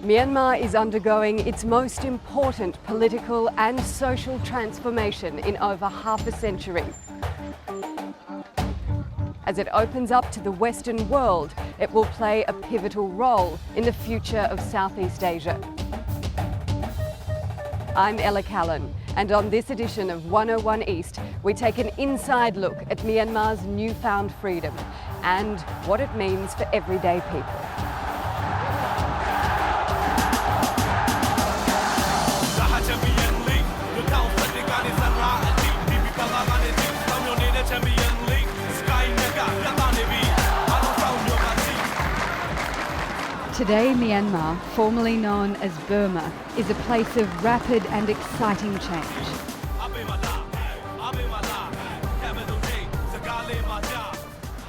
Myanmar is undergoing its most important political and social transformation in over half a century. As it opens up to the Western world, it will play a pivotal role in the future of Southeast Asia. I'm Ella Callan, and on this edition of 101 East, we take an inside look at Myanmar's newfound freedom and what it means for everyday people. Today, Myanmar, formerly known as Burma, is a place of rapid and exciting change.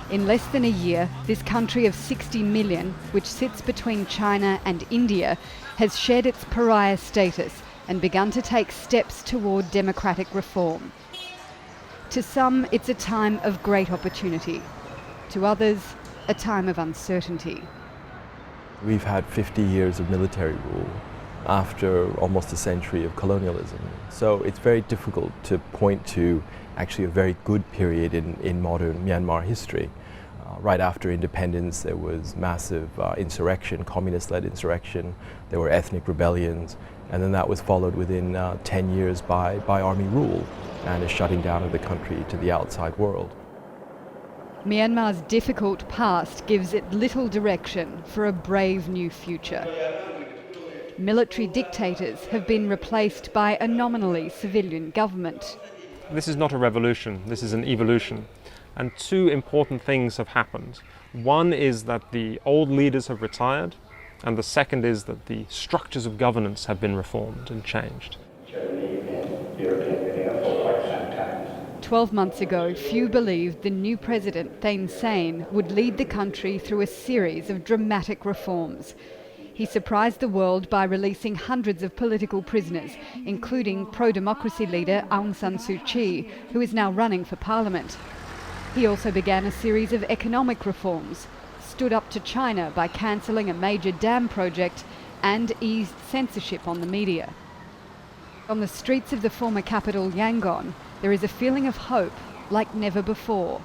In less than a year, this country of 60 million, which sits between China and India, has shed its pariah status and begun to take steps toward democratic reform. To some, it's a time of great opportunity. To others, a time of uncertainty. We've had 50 years of military rule after almost a century of colonialism. So it's very difficult to point to actually a very good period in modern Myanmar history. Right after independence, there was massive insurrection, communist-led insurrection. There were ethnic rebellions, and then that was followed within 10 years by army rule and a shutting down of the country to the outside world. Myanmar's difficult past gives it little direction for a brave new future. Military dictators have been replaced by a nominally civilian government. This is not a revolution, this is an evolution. And two important things have happened. One is that the old leaders have retired, and the second is that the structures of governance have been reformed and changed. 12 months ago, few believed the new president, Thein Sein, would lead the country through a series of dramatic reforms. He surprised the world by releasing hundreds of political prisoners, including pro-democracy leader Aung San Suu Kyi, who is now running for parliament. He also began a series of economic reforms, stood up to China by cancelling a major dam project, and eased censorship on the media. On the streets of the former capital, Yangon, there is a feeling of hope like never before.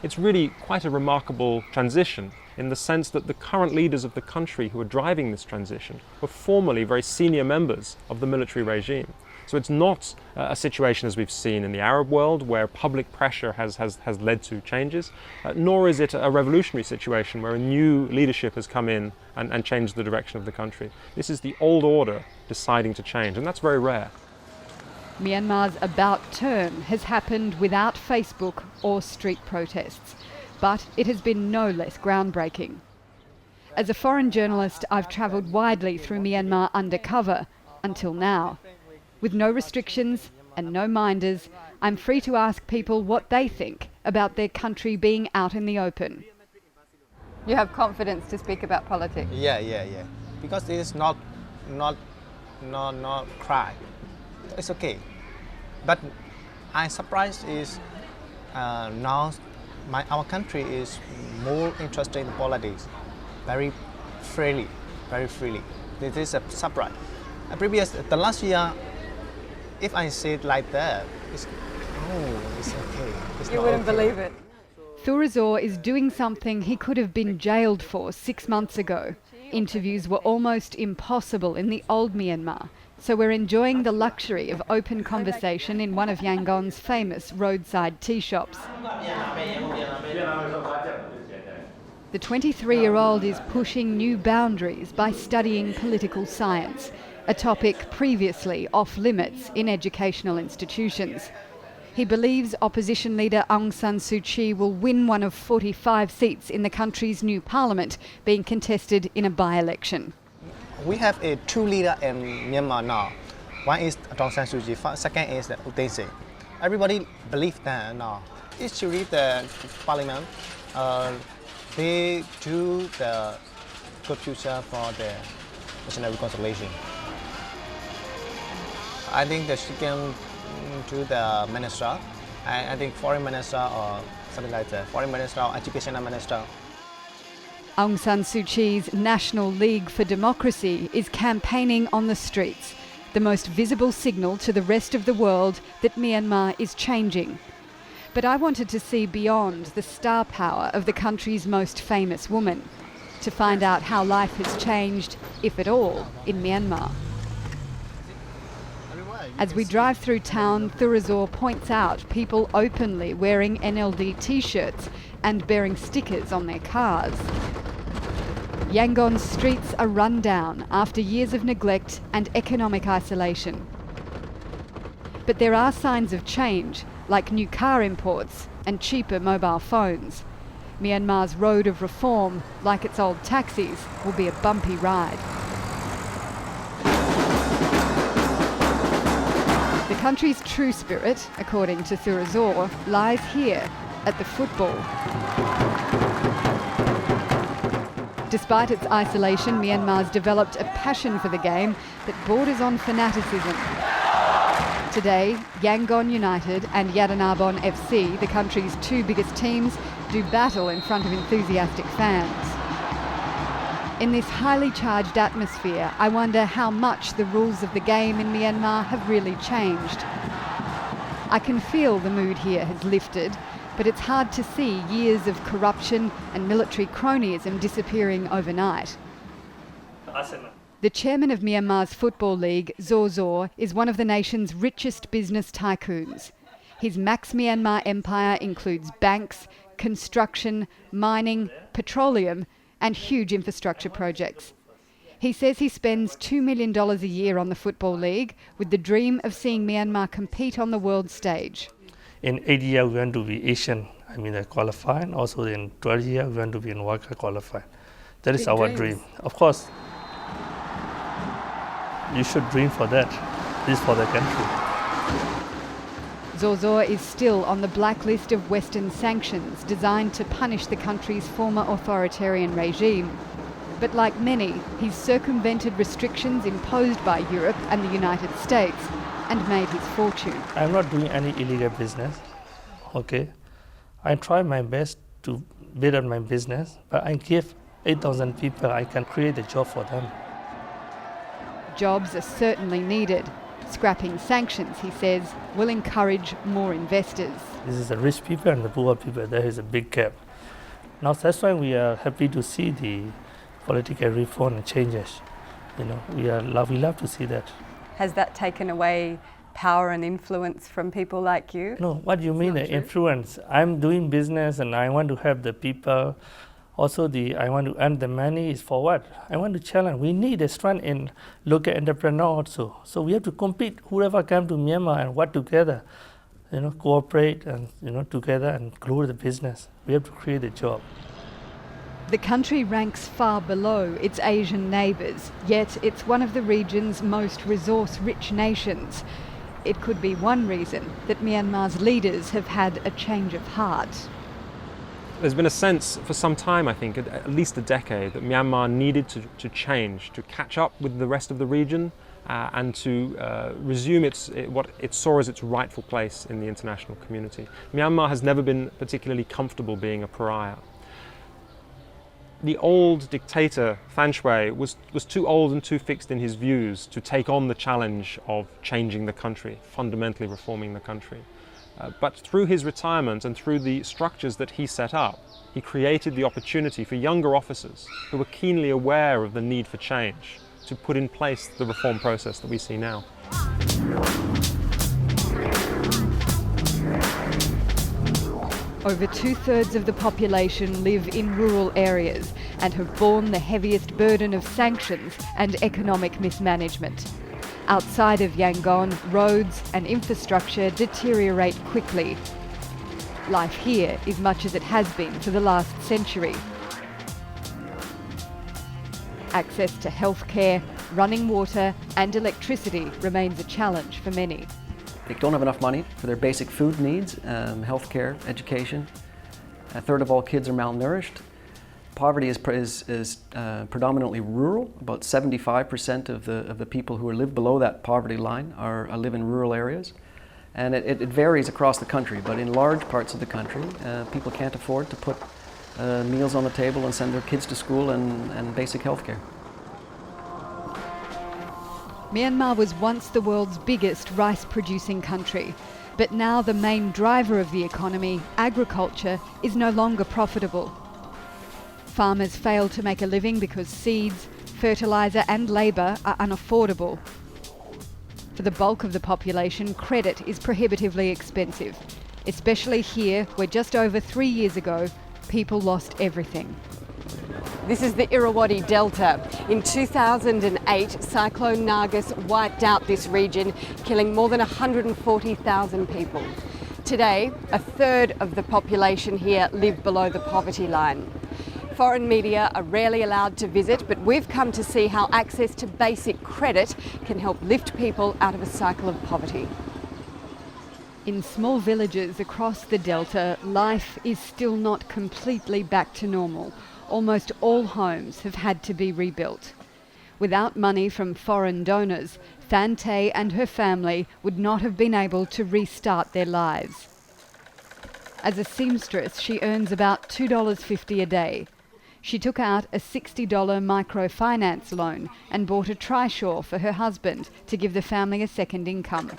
It's really quite a remarkable transition in the sense that the current leaders of the country who are driving this transition were formerly very senior members of the military regime. So it's not a situation as we've seen in the Arab world where public pressure has led to changes, nor is it a revolutionary situation where a new leadership has come in and changed the direction of the country. This is the old order deciding to change, and that's very rare. Myanmar's about turn has happened without Facebook or street protests, but it has been no less groundbreaking. As a foreign journalist, I've travelled widely through Myanmar undercover until now. With no restrictions and no minders, I'm free to ask people what they think about their country being out in the open. You have confidence to speak about politics? Yeah. Because it is not crime. It's okay. But I'm surprised is now our country is more interested in politics, very freely. This is a surprise. The last year, if I say it like that, it's okay. You wouldn't believe it. Thurizor is doing something he could have been jailed for 6 months ago. Interviews were almost impossible in the old Myanmar, so we're enjoying the luxury of open conversation in one of Yangon's famous roadside tea shops. The 23-year-old is pushing new boundaries by studying political science, a topic previously off limits in educational institutions. He believes opposition leader Aung San Suu Kyi will win one of 45 seats in the country's new parliament, being contested in a by-election. We have two leaders in Myanmar now. One is Aung San Suu Kyi, second is U Thein Sein. Everybody believes that now. Usually the parliament, they do the good future for the national reconciliation. I think that she can do the minister. I think foreign minister or something like that, foreign minister or educational minister. Aung San Suu Kyi's National League for Democracy is campaigning on the streets, the most visible signal to the rest of the world that Myanmar is changing. But I wanted to see beyond the star power of the country's most famous woman, to find out how life has changed, if at all, in Myanmar. As we drive through town, Thurazor points out people openly wearing NLD t-shirts and bearing stickers on their cars. Yangon's streets are run down after years of neglect and economic isolation. But there are signs of change, like new car imports and cheaper mobile phones. Myanmar's road of reform, like its old taxis, will be a bumpy ride. The country's true spirit, according to Thurazor, lies here, at the football. Despite its isolation, Myanmar's developed a passion for the game that borders on fanaticism. Today, Yangon United and Yadanarbon FC, the country's two biggest teams, do battle in front of enthusiastic fans. In this highly charged atmosphere, I wonder how much the rules of the game in Myanmar have really changed. I can feel the mood here has lifted, but it's hard to see years of corruption and military cronyism disappearing overnight. The chairman of Myanmar's Football League, Zorzor, is one of the nation's richest business tycoons. His Max Myanmar empire includes banks, construction, mining, petroleum, and huge infrastructure projects. He says he spends $2 million a year on the Football League with the dream of seeing Myanmar compete on the world stage. In 8 years, we want to be Asian, qualifying. Also in 12 years, we want to be in World Cup qualifying. That is our dream. Of course, you should dream for that. This is for the country. Zorzor is still on the blacklist of Western sanctions designed to punish the country's former authoritarian regime. But like many, he's circumvented restrictions imposed by Europe and the United States and made his fortune. I'm not doing any illegal business, okay? I try my best to build up my business, but I give 8,000 people, I can create a job for them. Jobs are certainly needed. Scrapping sanctions, he says, will encourage more investors. This is the rich people and the poor people. There is a big gap. Now that's why we are happy to see the political reform and changes. We love to see that. Has that taken away power and influence from people like you? No, what do you mean the influence? I'm doing business and I want to help the people. Also, I want to earn the money is for what? I want to challenge. We need a strength in local entrepreneur also. So we have to compete. Whoever come to Myanmar and work together, cooperate and together and grow the business. We have to create a job. The country ranks far below its Asian neighbours, yet it's one of the region's most resource-rich nations. It could be one reason that Myanmar's leaders have had a change of heart. There's been a sense for some time, I think, at least a decade, that Myanmar needed to change, to catch up with the rest of the region and to resume what it saw as its rightful place in the international community. Myanmar has never been particularly comfortable being a pariah. The old dictator, Than Shwe, was too old and too fixed in his views to take on the challenge of changing the country, fundamentally reforming the country. But through his retirement and through the structures that he set up, he created the opportunity for younger officers who were keenly aware of the need for change to put in place the reform process that we see now. Over 2/3 of the population live in rural areas and have borne the heaviest burden of sanctions and economic mismanagement. Outside of Yangon, roads and infrastructure deteriorate quickly. Life here is much as it has been for the last century. Access to healthcare, running water and electricity remains a challenge for many. They don't have enough money for their basic food needs, healthcare, education. A third of all kids are malnourished. Poverty is predominantly rural. About 75% of the people who live below that poverty line live in rural areas. And it varies across the country, but in large parts of the country, people can't afford to put meals on the table and send their kids to school and basic health care. Myanmar was once the world's biggest rice-producing country, but now the main driver of the economy, agriculture, is no longer profitable. Farmers fail to make a living because seeds, fertiliser and labour are unaffordable. For the bulk of the population, credit is prohibitively expensive, especially here, where just over 3 years ago, people lost everything. This is the Irrawaddy Delta. In 2008, Cyclone Nargis wiped out this region, killing more than 140,000 people. Today, a third of the population here live below the poverty line. Foreign media are rarely allowed to visit, but we've come to see how access to basic credit can help lift people out of a cycle of poverty. In small villages across the Delta, life is still not completely back to normal. Almost all homes have had to be rebuilt. Without money from foreign donors, Than Tay and her family would not have been able to restart their lives. As a seamstress, she earns about $2.50 a day. She took out a $60 microfinance loan and bought a trishaw for her husband to give the family a second income.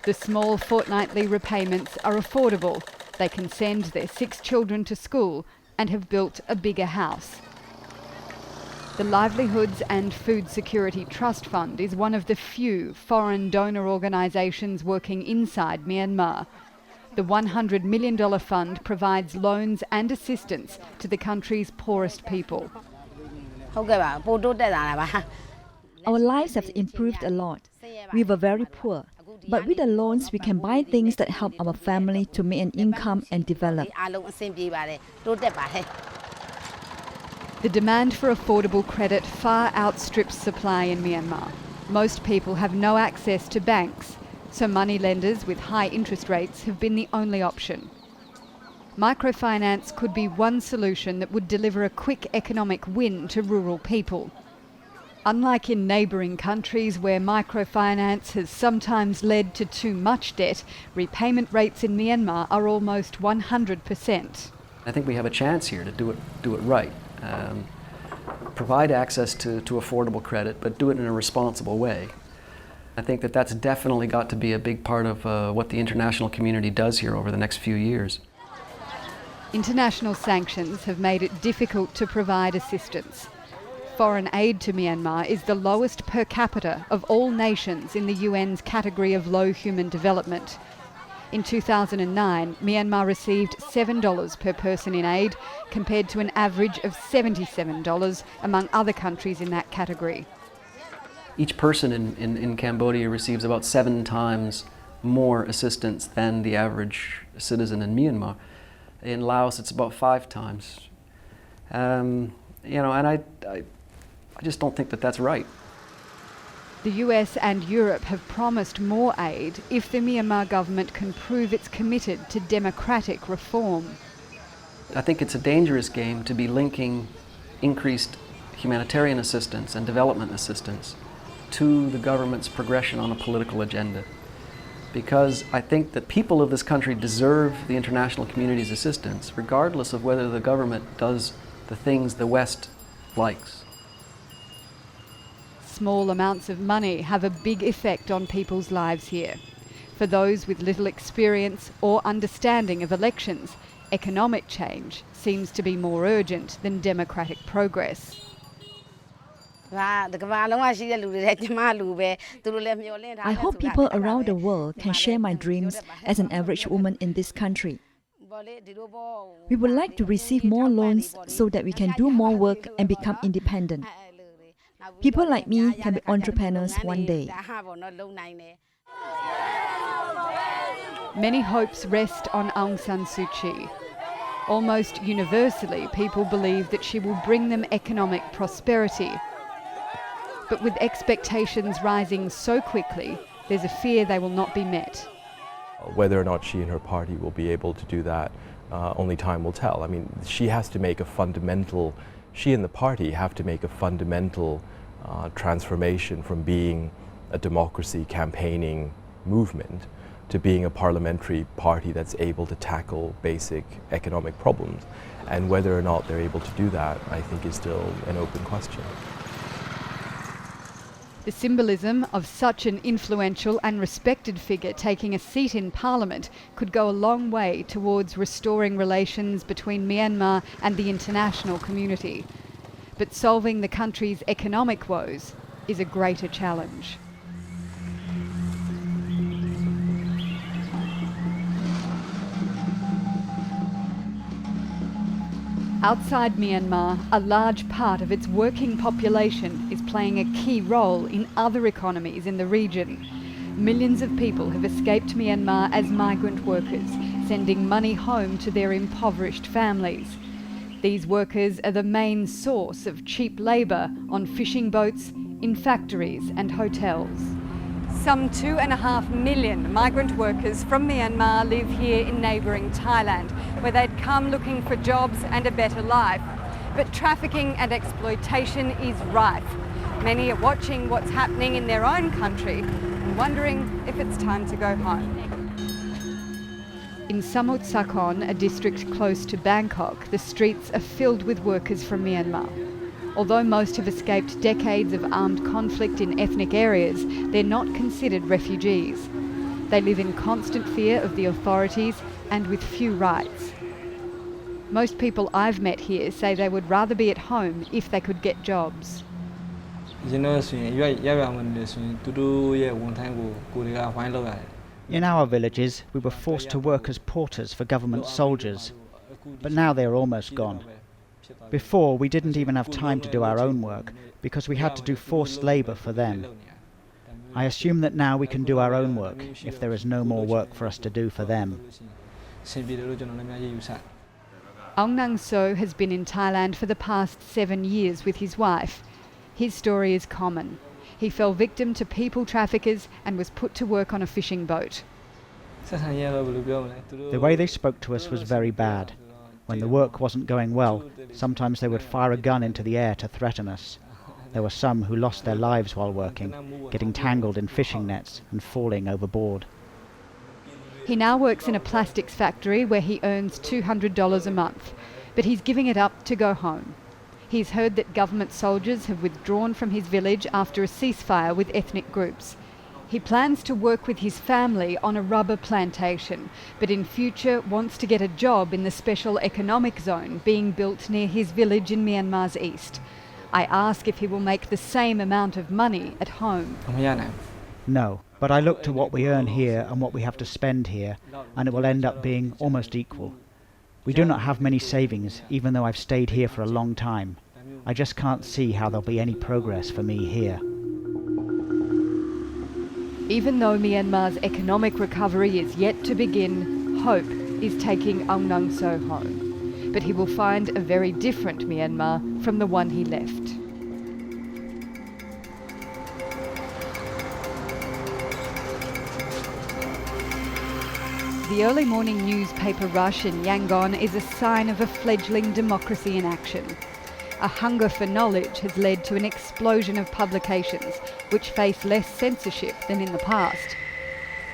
The small fortnightly repayments are affordable. They can send their 6 children to school and have built a bigger house. The Livelihoods and Food Security Trust Fund is one of the few foreign donor organisations working inside Myanmar. The $100 million fund provides loans and assistance to the country's poorest people. Our lives have improved a lot. We were very poor, but with the loans we can buy things that help our family to make an income and develop. The demand for affordable credit far outstrips supply in Myanmar. Most people have no access to banks, so money lenders with high interest rates have been the only option. Microfinance could be one solution that would deliver a quick economic win to rural people. Unlike in neighbouring countries where microfinance has sometimes led to too much debt, repayment rates in Myanmar are almost 100%. I think we have a chance here to do it right. Provide access to affordable credit, but do it in a responsible way. I think that's definitely got to be a big part of what the international community does here over the next few years. International sanctions have made it difficult to provide assistance. Foreign aid to Myanmar is the lowest per capita of all nations in the UN's category of low human development. In 2009, Myanmar received $7 per person in aid, compared to an average of $77 among other countries in that category. Each person in Cambodia receives about 7 times more assistance than the average citizen in Myanmar. In Laos, it's about 5 times. And I just don't think that's right. The US and Europe have promised more aid if the Myanmar government can prove it's committed to democratic reform. I think it's a dangerous game to be linking increased humanitarian assistance and development assistance to the government's progression on a political agenda. Because I think that people of this country deserve the international community's assistance, regardless of whether the government does the things the West likes. Small amounts of money have a big effect on people's lives here. For those with little experience or understanding of elections, economic change seems to be more urgent than democratic progress. I hope people around the world can share my dreams as an average woman in this country. We would like to receive more loans so that we can do more work and become independent. People like me can be entrepreneurs one day. Many hopes rest on Aung San Suu Kyi. Almost universally, people believe that she will bring them economic prosperity. But with expectations rising so quickly, there's a fear they will not be met. Whether or not she and her party will be able to do that, only time will tell. I mean, she and the party have to make a fundamental transformation from being a democracy campaigning movement to being a parliamentary party that's able to tackle basic economic problems. And whether or not they're able to do that, I think, is still an open question. The symbolism of such an influential and respected figure taking a seat in Parliament could go a long way towards restoring relations between Myanmar and the international community. But solving the country's economic woes is a greater challenge. Outside Myanmar, a large part of its working population is playing a key role in other economies in the region. Millions of people have escaped Myanmar as migrant workers, sending money home to their impoverished families. These workers are the main source of cheap labour on fishing boats, in factories and hotels. Some 2.5 million migrant workers from Myanmar live here in neighbouring Thailand, where they'd come looking for jobs and a better life. But trafficking and exploitation is rife. Many are watching what's happening in their own country and wondering if it's time to go home. In Samut Sakhon, a district close to Bangkok, the streets are filled with workers from Myanmar. Although most have escaped decades of armed conflict in ethnic areas, they're not considered refugees. They live in constant fear of the authorities and with few rights. Most people I've met here say they would rather be at home if they could get jobs. In our villages, we were forced to work as porters for government soldiers, but now they are almost gone. Before, we didn't even have time to do our own work because we had to do forced labour for them. I assume that now we can do our own work if there is no more work for us to do for them. Aung Naung So has been in Thailand for the past 7 years with his wife. His story is common. He fell victim to people traffickers and was put to work on a fishing boat. The way they spoke to us was very bad. When the work wasn't going well, sometimes they would fire a gun into the air to threaten us. There were some who lost their lives while working, getting tangled in fishing nets and falling overboard. He now works in a plastics factory where he earns $200 a month, but he's giving it up to go home. He's heard that government soldiers have withdrawn from his village after a ceasefire with ethnic groups. He plans to work with his family on a rubber plantation, but in future wants to get a job in the special economic zone being built near his village in Myanmar's east. I ask if he will make the same amount of money at home. No, but I look to what we earn here and what we have to spend here, and it will end up being almost equal. We do not have many savings, even though I've stayed here for a long time. I just can't see how there'll be any progress for me here. Even though Myanmar's economic recovery is yet to begin, hope is taking Aung Naung So home. But he will find a very different Myanmar from the one he left. The early morning newspaper rush in Yangon is a sign of a fledgling democracy in action. A hunger for knowledge has led to an explosion of publications which face less censorship than in the past.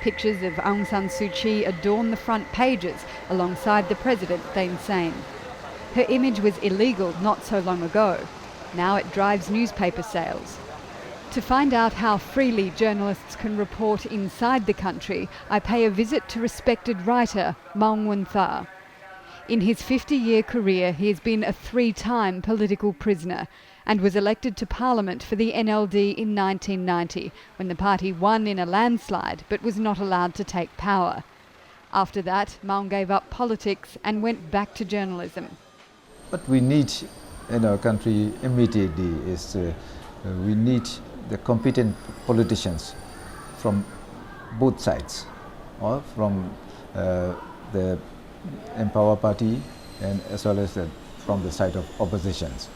Pictures of Aung San Suu Kyi adorn the front pages alongside the president Thein Sein. Her image was illegal not so long ago. Now it drives newspaper sales. To find out how freely journalists can report inside the country, I pay a visit to respected writer Maung Wun Tha. In his 50-year career, he has been a 3-time political prisoner and was elected to Parliament for the NLD in 1990, when the party won in a landslide but was not allowed to take power. After that, Maung gave up politics and went back to journalism. What we need in our country immediately is we need the competent politicians from both sides, or from the Empower Party and as well as from the side of oppositions.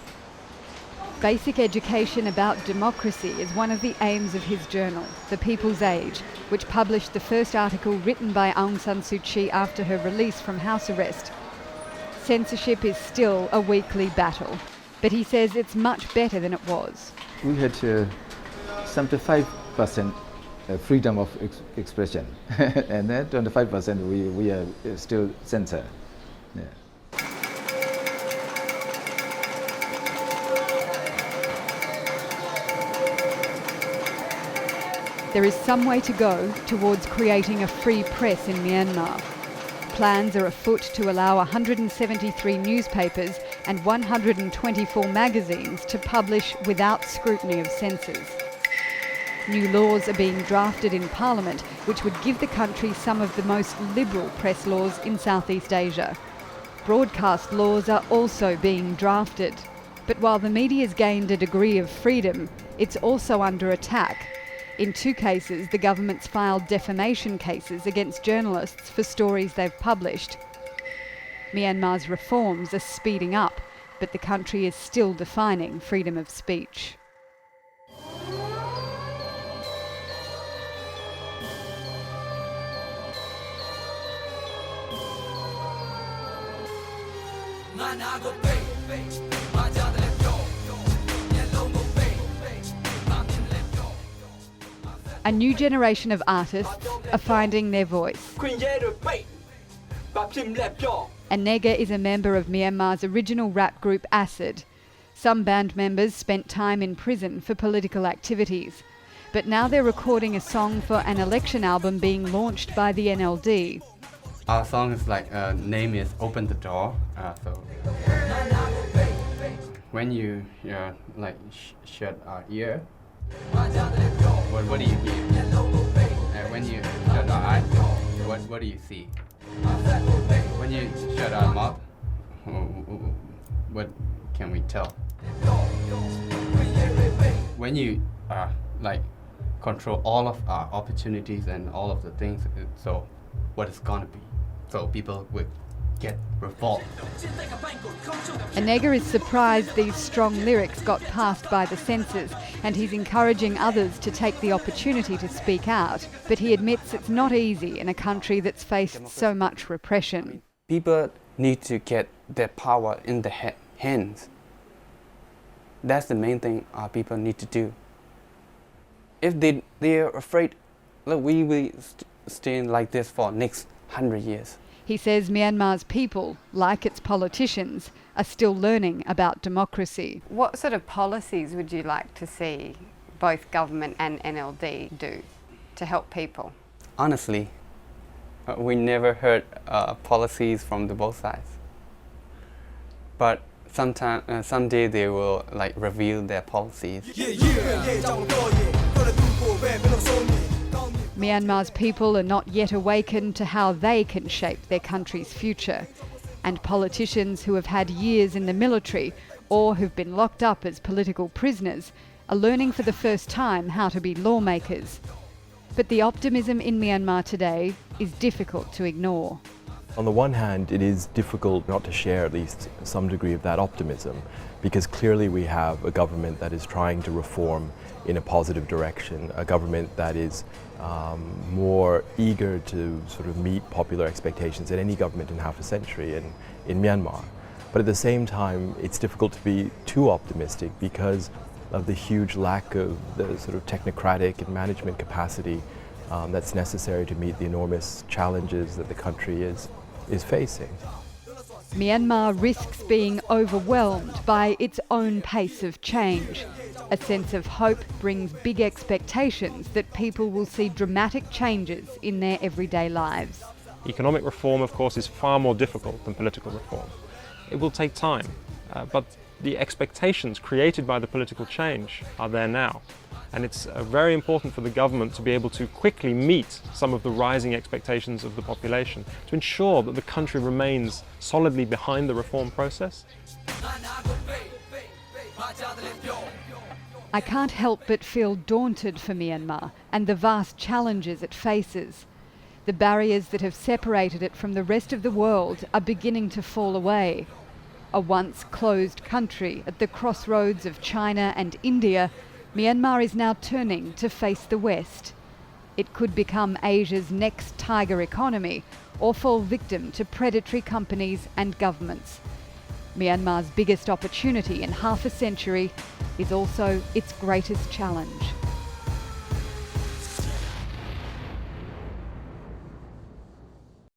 Basic education about democracy is one of the aims of his journal, The People's Age, which published the first article written by Aung San Suu Kyi after her release from house arrest. Censorship is still a weekly battle, but he says it's much better than it was. We had 75% freedom of expression, and then 25% we are still censored. Yeah. There is some way to go towards creating a free press in Myanmar. Plans are afoot to allow 173 newspapers and 124 magazines to publish without scrutiny of censors. New laws are being drafted in Parliament which would give the country some of the most liberal press laws in Southeast Asia. Broadcast laws are also being drafted. But while the media's gained a degree of freedom, it's also under attack. In 2 cases, the government's filed defamation cases against journalists for stories they've published. Myanmar's reforms are speeding up, but the country is still defining freedom of speech. A new generation of artists are finding their voice. Anega is a member of Myanmar's original rap group Acid. Some band members spent time in prison for political activities, but now they're recording a song for an election album being launched by the NLD. Our song is name is Open the Door. So when you shut our ear, what do you hear? And when you shut our eyes, what do you see? When you shut our mouth, what can we tell? When you control all of our opportunities and all of the things, so what it's gonna be? So people will get revolt. Anega is surprised these strong lyrics got passed by the censors, and he's encouraging others to take the opportunity to speak out. But he admits it's not easy in a country that's faced so much repression. People need to get their power in their hands. That's the main thing our people need to do. If they're afraid, look, we will stay like this for next 100 years. He says Myanmar's people, like its politicians, are still learning about democracy. What sort of policies would you like to see both government and NLD do to help people? Honestly, we never heard policies from the both sides. But someday they will reveal their policies. Myanmar's people are not yet awakened to how they can shape their country's future. And politicians who have had years in the military or who've been locked up as political prisoners are learning for the first time how to be lawmakers. But the optimism in Myanmar today is difficult to ignore. On the one hand, it is difficult not to share at least some degree of that optimism, because clearly we have a government that is trying to reform in a positive direction, a government that is more eager to sort of meet popular expectations than any government in half a century in Myanmar. But at the same time, it's difficult to be too optimistic because of the huge lack of the sort of technocratic and management capacity that's necessary to meet the enormous challenges that the country is facing. Myanmar risks being overwhelmed by its own pace of change. A sense of hope brings big expectations that people will see dramatic changes in their everyday lives. Economic reform, of course, is far more difficult than political reform. It will take time, but the expectations created by the political change are there now. And it's very important for the government to be able to quickly meet some of the rising expectations of the population to ensure that the country remains solidly behind the reform process. I can't help but feel daunted for Myanmar and the vast challenges it faces. The barriers that have separated it from the rest of the world are beginning to fall away. A once closed country at the crossroads of China and India, Myanmar is now turning to face the West. It could become Asia's next tiger economy or fall victim to predatory companies and governments. Myanmar's biggest opportunity in half a century is also its greatest challenge.